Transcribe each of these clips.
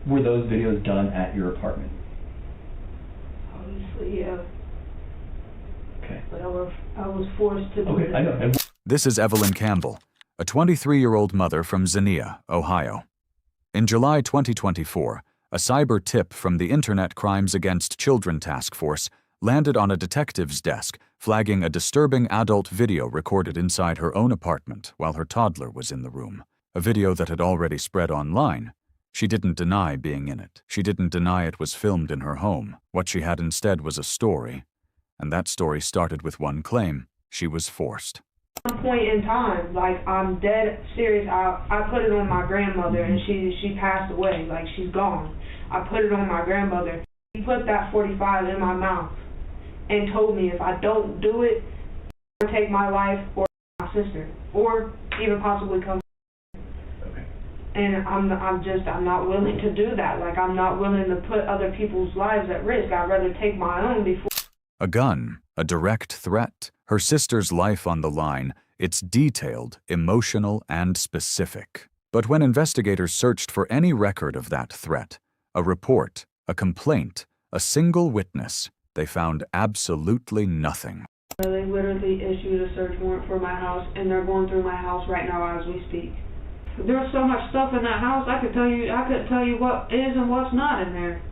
Were those videos done at your apartment? Obviously, yeah. Okay. But I was forced to do Okay, this. I know. This is Evelyn Campbell, a 23-year-old mother from Xenia, Ohio. In July 2024, a cyber tip from the Internet Crimes Against Children Task Force landed on a detective's desk, flagging a disturbing adult video recorded inside her own apartment while her toddler was in the room. A video that had already spread online. She didn't deny being in it. She didn't deny it was filmed in her home. What she had instead was a story. And that story started with one claim: she was forced. At one point in time, like, I'm dead serious. I put it on my grandmother, and she passed away. Like, she's gone. I put it on my grandmother. He put that 45 in my mouth and told me if I don't do it, he'll take my life or my sister, or even possibly come. And I'm not willing to do that. Like, I'm not willing to put other people's lives at risk. I'd rather take my own before. A gun, a direct threat, her sister's life on the line. It's detailed, emotional, and specific. But when investigators searched for any record of that threat, a report, a complaint, a single witness, they found absolutely nothing. They literally issued a search warrant for my house, and they're going through my house right now as we speak. There's so much stuff in that house, I couldn't tell you what is and what's not in there.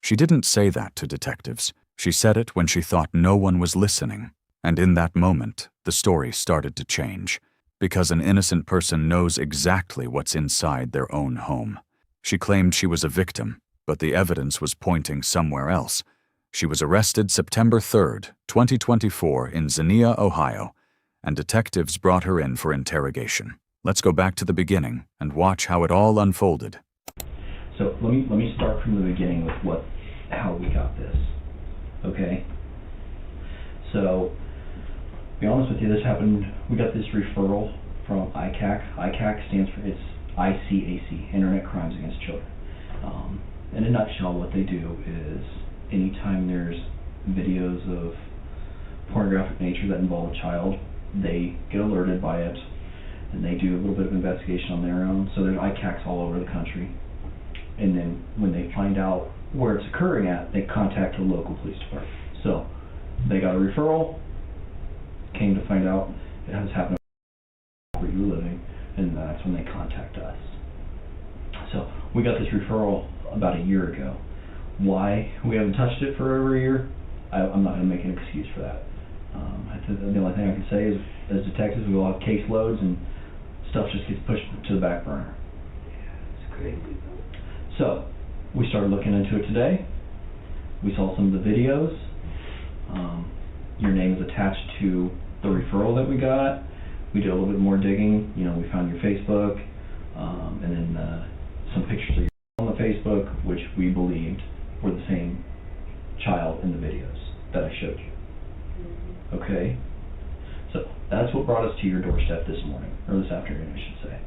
She didn't say that to detectives. She said it when she thought no one was listening. And in that moment, the story started to change. Because an innocent person knows exactly what's inside their own home. She claimed she was a victim, but the evidence was pointing somewhere else. She was arrested September 3rd, 2024 in Xenia, Ohio, and detectives brought her in for interrogation. Let's go back to the beginning and watch how it all unfolded. So let me start from the beginning with how we got this. Okay? So, to be honest with you, this happened, we got this referral from ICAC. ICAC stands for, it's ICAC, Internet Crimes Against Children. In a nutshell, what they do is anytime there's videos of pornographic nature that involve a child, they get alerted by it, and they do a little bit of investigation on their own. So there's ICACs all over the country. And then when they find out where it's occurring at, they contact the local police department. So they got a referral, came to find out it has happened where you were living, and that's when they contact us. So we got this referral about a year ago. Why we haven't touched it for over a year, I'm not going to make an excuse for that. The only thing I can say is, as detectives, we all have caseloads, and stuff just gets pushed to the back burner. Yeah, it's crazy. So we started looking into it today. We saw some of the videos. Your name is attached to the referral that we got. We did a little bit more digging. You know, we found your Facebook, and then some pictures of you on the Facebook, which we believed were the same child in the videos that I showed you. Okay? So that's what brought us to your doorstep this morning, or this afternoon, I should say.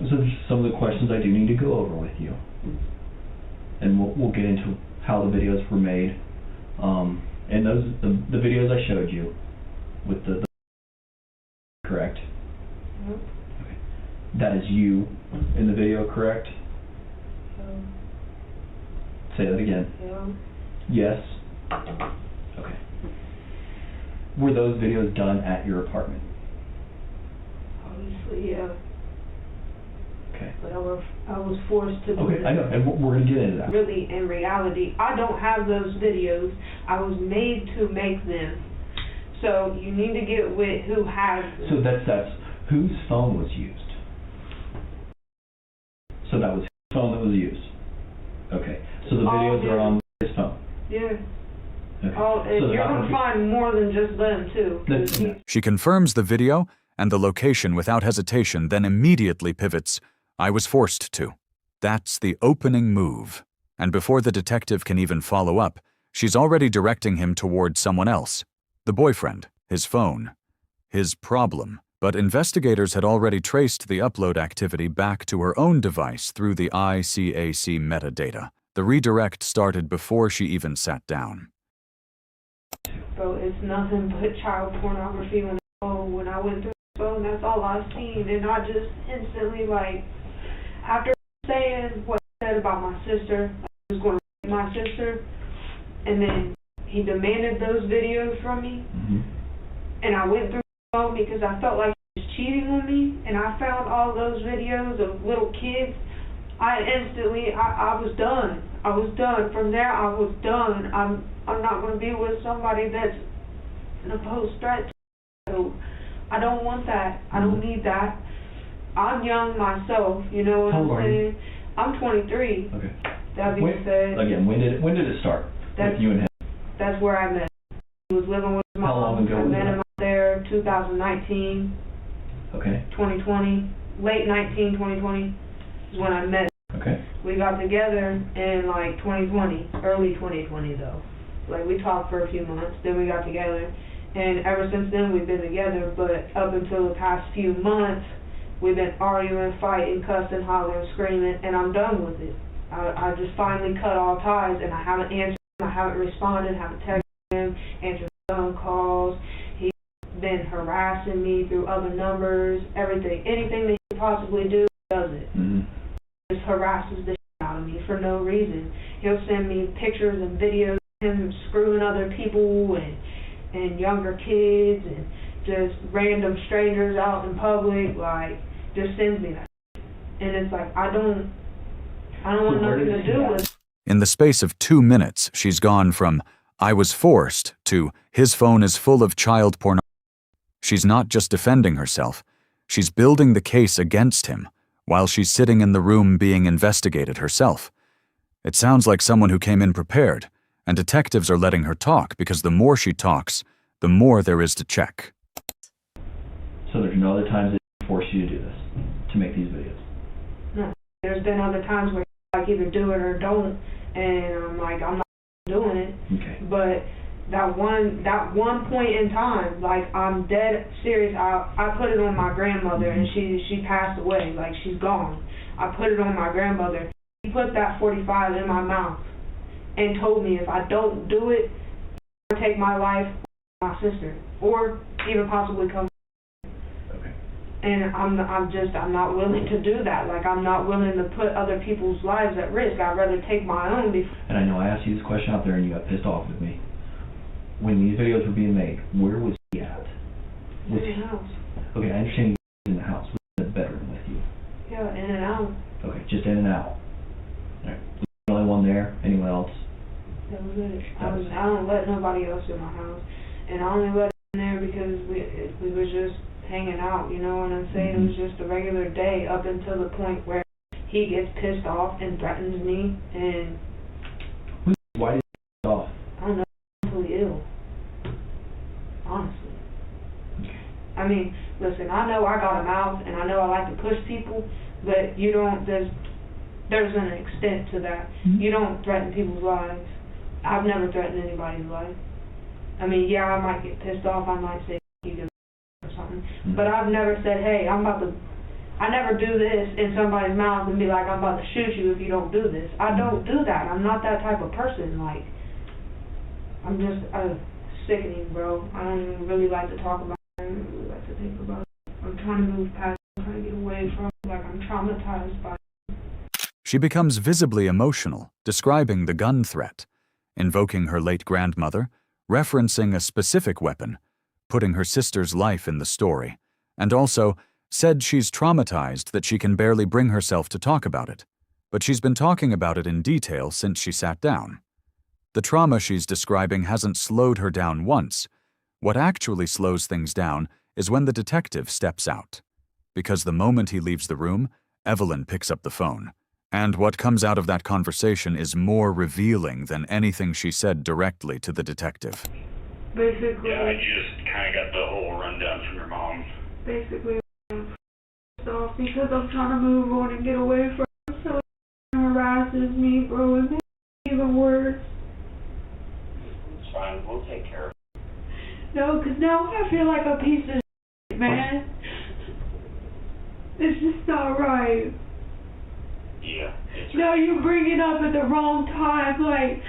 So there's some of the questions I do need to go over with you. And we'll get into how the videos were made. And those the videos I showed you with the correct? Nope. Okay. That is you in the video, correct? Say that again. Yeah. Yes? Okay. Were those videos done at your apartment? Obviously, yeah. Okay. But I was forced to do Okay, this. I know, and we're going to get into that. Really, in reality, I don't have those videos. I was made to make them. So you need to get with who has them. So that's whose phone was used? So that was his phone that was used. Okay. So the videos are on his phone. Yeah. Okay. And you're going to find more than just them, too. She confirms the video and the location without hesitation, then immediately pivots. I was forced to. That's the opening move. And before the detective can even follow up, she's already directing him toward someone else. The boyfriend, his phone, his problem. But investigators had already traced the upload activity back to her own device through the ICAC metadata. The redirect started before she even sat down. So it's nothing but child pornography on the phone. When I went through the phone, that's all I seen. And I just instantly, like, after saying what he said about my sister. He was going to rape my sister. And then he demanded those videos from me. And I went through them because I felt like he was cheating on me. And I found all those videos of little kids. I was done. I was done. From there, I was done. I'm not going to be with somebody that's an opposed threat. So I don't want that. I don't need that. I'm young myself, you know what I'm saying? I'm 23. Okay. That being said, again, when did it start with you and him? That's where I met. He was living with his mom. How long ago I was met that? him out there 2019. Okay. 2020. Late 2020 is when I met him. Okay. We got together in like 2020, early 2020 though. Like we talked for a few months, then we got together. And ever since then we've been together, but up until the past few months, we've been arguing, fighting, cussing, hollering, screaming, and I'm done with it. I just finally cut all ties, and I haven't answered him, I haven't responded, haven't texted him, answered phone calls. He's been harassing me through other numbers, everything. Anything that he possibly do, he does it. Just harasses the shit out of me for no reason. He'll send me pictures and videos of him screwing other people and younger kids and just random strangers out in public, like, just sends me that. And it's like, I don't want nothing to do with it. In the space of 2 minutes, she's gone from, "I was forced," to, "His phone is full of child pornography." She's not just defending herself, she's building the case against him, while she's sitting in the room being investigated herself. It sounds like someone who came in prepared, and detectives are letting her talk because the more she talks, the more there is to check. So there's no other times they force you to do this, to make these videos? No. There's been other times where like either do it or don't, and I'm like, I'm not doing it. Okay. But that one point in time, like I'm dead serious. I put it on my grandmother, and she passed away. Like she's gone. I put it on my grandmother. He put that 45 in my mouth and told me if I don't do it, I'll take my life with my sister, or even possibly come. And I'm not willing to do that. Like, I'm not willing to put other people's lives at risk. I'd rather take my own. And I know I asked you this question out there and you got pissed off with me. When these videos were being made, where was he at? In the house. Okay, I understand he was in the house. Was he in the bedroom with you? Yeah, in and out. Okay, just in and out. All right. Was he the only one there? Anyone else? That was it. I don't let nobody else in my house. And I only let him in there because we was just hanging out, you know what I'm saying? It was just a regular day up until the point where he gets pissed off and threatens me, and why did he get pissed off? I don't know, I'm mentally ill. Honestly. I mean, listen, I know I got a mouth and I know I like to push people, but you don't, there's an extent to that. You don't threaten people's lives. I've never threatened anybody's life. I mean, yeah, I might get pissed off, I might say you can or something. But I've never said, hey, I never do this in somebody's mouth and be like, I'm about to shoot you if you don't do this. I don't do that. I'm not that type of person. Like, I'm just sickening, bro. I don't even really like to talk about it. I don't really like to think about it. I'm trying to move past it. I'm trying to get away from it. Like, I'm traumatized by it. She becomes visibly emotional, describing the gun threat, invoking her late grandmother, referencing a specific weapon, putting her sister's life in the story, and also said she's traumatized that she can barely bring herself to talk about it, but she's been talking about it in detail since she sat down. The trauma she's describing hasn't slowed her down once. What actually slows things down is when the detective steps out, because the moment he leaves the room, Evelyn picks up the phone, and what comes out of that conversation is more revealing than anything she said directly to the detective. Basically, yeah, I just kind of got the whole rundown from your mom. Basically, I'm pissed off because I'm trying to move on and get away from him, so he harasses me, bro. It makes it even worse. It's fine, we'll take care of it. No, because now I feel like a piece of shit, man. It's just not right. Yeah. No, you bring it up at the wrong time, like...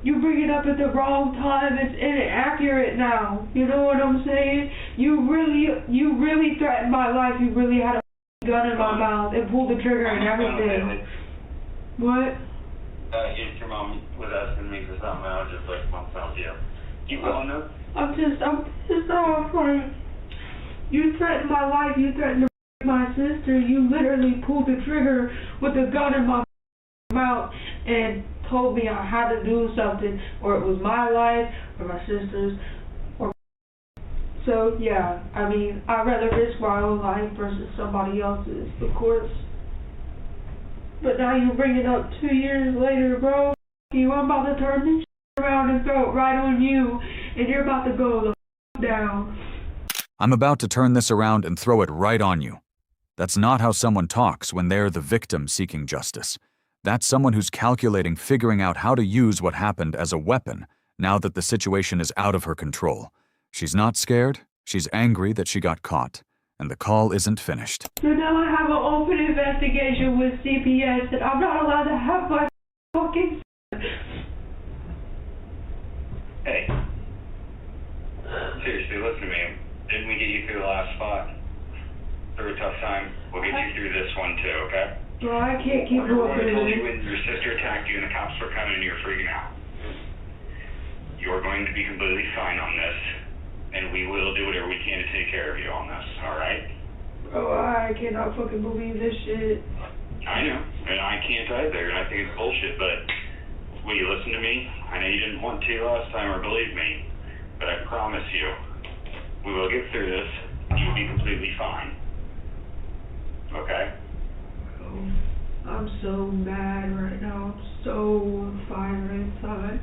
You bring it up at the wrong time. It's inaccurate now. You know what I'm saying? You really threatened my life. You really had a gun in my mouth and pulled the trigger and everything. What? Yes, your mom was asking me for something, I was just like, Mom, sounds you. Keep going, though. I'm pissed off. Like, you threatened my life. You threatened to my sister. You literally pulled the trigger with a gun in my mouth and told me I had to do something, or it was my life, or my sister's, or so yeah. I mean, I'd rather risk my own life versus somebody else's, of course. But now you bring it up 2 years later, bro. I'm about to turn this around and throw it right on you, and you're about to go the down. I'm about to turn this around and throw it right on you. That's not how someone talks when they're the victim seeking justice. That's someone who's calculating, figuring out how to use what happened as a weapon now that the situation is out of her control. She's not scared, she's angry that she got caught, and the call isn't finished. So now I have an open investigation with CPS that I'm not allowed to have my fucking... Hey. Seriously, listen to me. Didn't we get you through the last spot? Through a tough time? We'll get you through this one too, okay? Bro, I can't keep Remember going when I told you through when your sister attacked you and the cops were coming and you were freaking out? You're going to be completely fine on this, and we will do whatever we can to take care of you on this, alright? Bro, I cannot fucking believe this shit. I know, and I can't either, and I think it's bullshit, but will you listen to me? I know you didn't want to last time or believe me, but I promise you, we will get through this. You'll be completely fine. Okay? I'm so mad right now. I'm so on fire inside.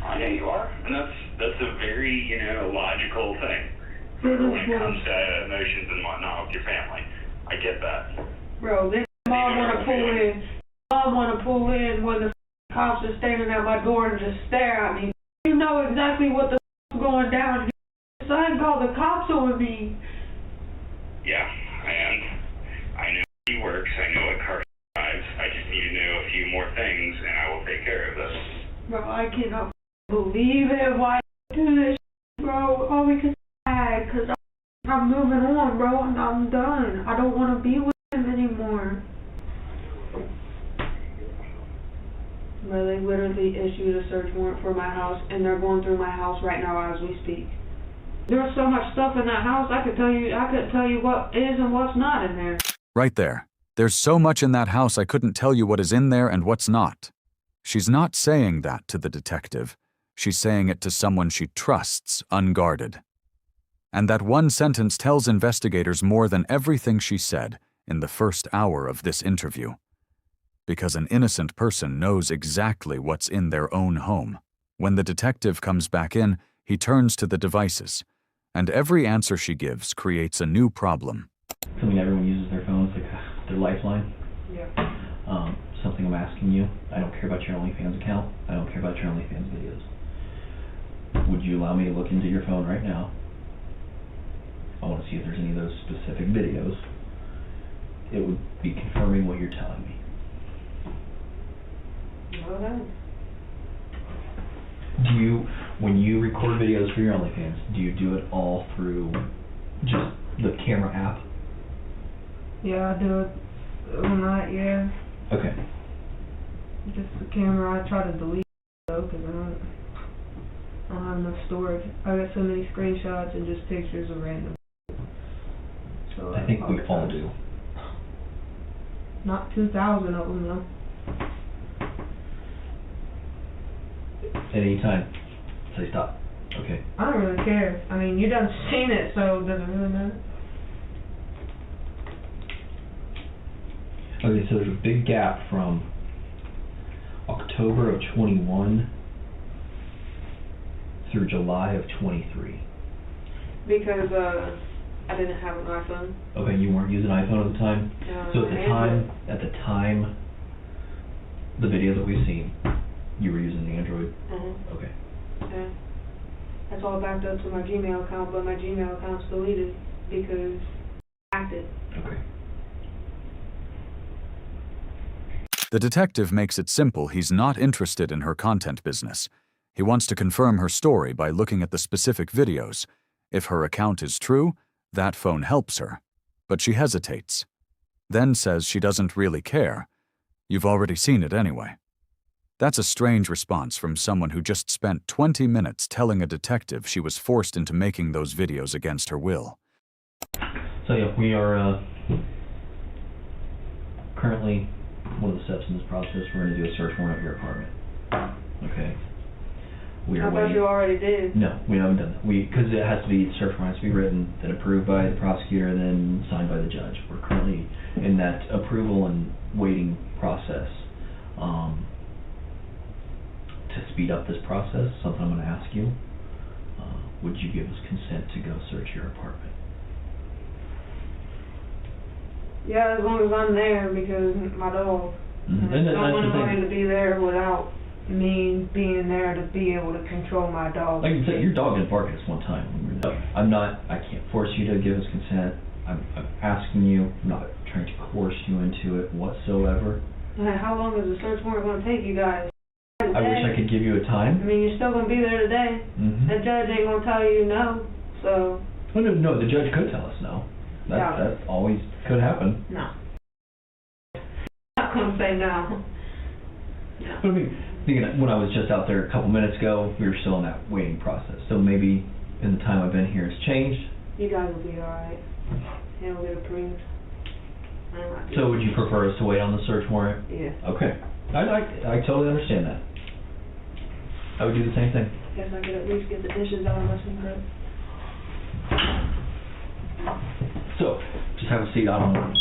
I know you are, and that's a very, logical thing. For this When it one. comes to emotions and whatnot with your family. I get that. Bro, this mom wanna pull in. Mom wanna pull in when the cops are standing at my door and just stare at me. You know exactly what the going down here. Son called the cops on me. Yeah, and I know he works, I know what car drives. I just need to know a few more things, and I will take care of this. Bro, I cannot believe it. Why do this, bro? All because because I'm moving on, bro, and I'm done. I don't want to be with him anymore. Bro, they literally issued a search warrant for my house, and they're going through my house right now as we speak. There's so much stuff in that house, I couldn't tell you what is and what's not in there. Right there. There's so much in that house I couldn't tell you what is in there and what's not. She's not saying that to the detective. She's saying it to someone she trusts, unguarded. And that one sentence tells investigators more than everything she said in the first hour of this interview. Because an innocent person knows exactly what's in their own home. When the detective comes back in, he turns to the devices, and every answer she gives creates a new problem. I mean, everyone uses their phones like their lifeline. Yeah. Something I'm asking you, I don't care about your OnlyFans account. I don't care about your OnlyFans videos. Would you allow me to look into your phone right now? I want to see if there's any of those specific videos. It would be confirming what you're telling me. Okay. Do you, when you record videos for your OnlyFans, do you do it all through just the camera app? Yeah, I do it on that, yeah. Okay. Just the camera, I try to delete it though, because I don't have enough storage. I got so many screenshots and just pictures of random. So I think we all do. Not 2,000 of them though. At any time. Say stop. Okay. I don't really care. I mean, you done seen it, so does it really matter? Okay, so there's a big gap from October of 21 through July of 23. Because I didn't have an iPhone. Okay, you weren't using iPhone at the time? No, So at the time, the video that we've seen, you were using the Android? Okay. Yeah. That's all backed up to my Gmail account, but my Gmail account's deleted because I hacked it. Okay. The detective makes it simple he's not interested in her content business. He wants to confirm her story by looking at the specific videos. If her account is true, that phone helps her. But she hesitates. Then says she doesn't really care. You've already seen it anyway. That's a strange response from someone who just spent 20 minutes telling a detective she was forced into making those videos against her will. So yeah, we are currently, one of the steps in this process, we're going to do a search warrant of your apartment. Okay. We are I thought waiting. you already did. No, we haven't done that. Because it has to be, search warrant has to be written, then approved by the prosecutor, then signed by the judge. We're currently in that approval and waiting process. To speed up this process, something I'm going to ask you, would you give us consent to go search your apartment? Yeah, as long as I'm there, because my dog. Mm-hmm. I don't want nobody to be there without me being there to be able to control my dog. Like you said, your dog didn't bark at us one time. I can't force you to give us consent. I'm asking you, I'm not trying to coerce you into it whatsoever. How long is the search warrant going to take you guys? I wish I could give you a time. I mean, you're still going to be there today. Mm-hmm. The judge ain't going to tell you no, so. Oh, no, the judge could tell us no. That always could happen. No. I'm not going to say no. But I mean, thinking when I was just out there a couple minutes ago, we were still in that waiting process. So maybe in the time I've been here it's changed. You guys will be alright. It'll get approved. So would you prefer us to wait on the search warrant? Yeah. Okay. I totally understand that. I would do the same thing. Guess I could at least get the dishes out of my sink. So, just have a seat. I don't know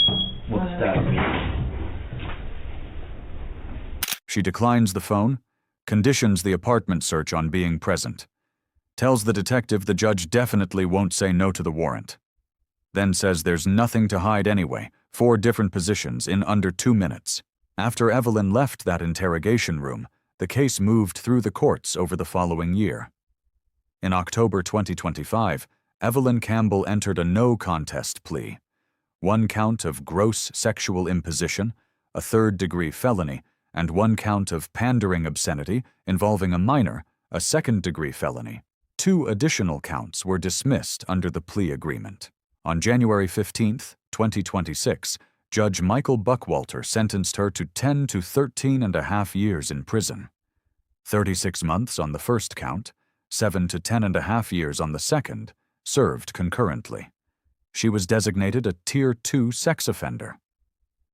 what the status is. She declines the phone, conditions the apartment search on being present, tells the detective the judge definitely won't say no to the warrant, then says there's nothing to hide anyway, 4 different positions in under 2 minutes. After Evelyn left that interrogation room, the case moved through the courts over the following year. In October 2025, Evelyn Campbell entered a no-contest plea. 1 count of gross sexual imposition, a 3rd-degree felony, and 1 count of pandering obscenity involving a minor, a 2nd-degree felony. 2 additional counts were dismissed under the plea agreement. On January 15, 2026, Judge Michael Buckwalter sentenced her to 10 to 13.5 years in prison. 36 months on the 1st count, 7 to 10.5 years on the 2nd, served concurrently. She was designated a Tier 2 sex offender.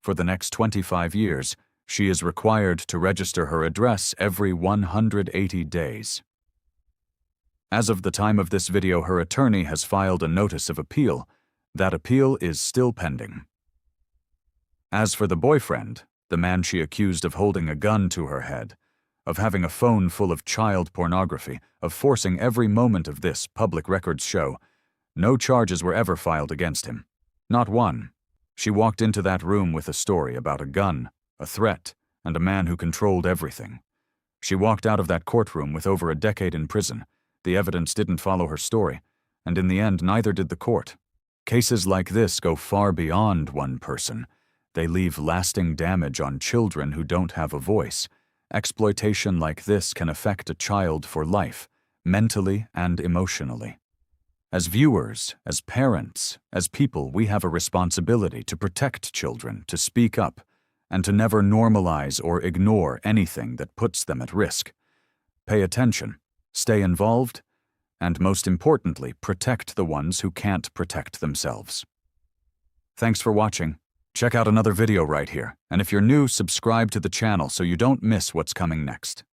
For the next 25 years, she is required to register her address every 180 days. As of the time of this video, her attorney has filed a notice of appeal. That appeal is still pending. As for the boyfriend, the man she accused of holding a gun to her head, of having a phone full of child pornography, of forcing every moment of this public records show, no charges were ever filed against him. Not one. She walked into that room with a story about a gun, a threat, and a man who controlled everything. She walked out of that courtroom with over a decade in prison. The evidence didn't follow her story, and in the end, neither did the court. Cases like this go far beyond one person. They leave lasting damage on children who don't have a voice. Exploitation like this can affect a child for life, mentally and emotionally. As viewers, as parents, as people, we have a responsibility to protect children, to speak up, and to never normalize or ignore anything that puts them at risk. Pay attention, stay involved, and most importantly, protect the ones who can't protect themselves. Thanks for watching. Check out another video right here, and if you're new, subscribe to the channel so you don't miss what's coming next.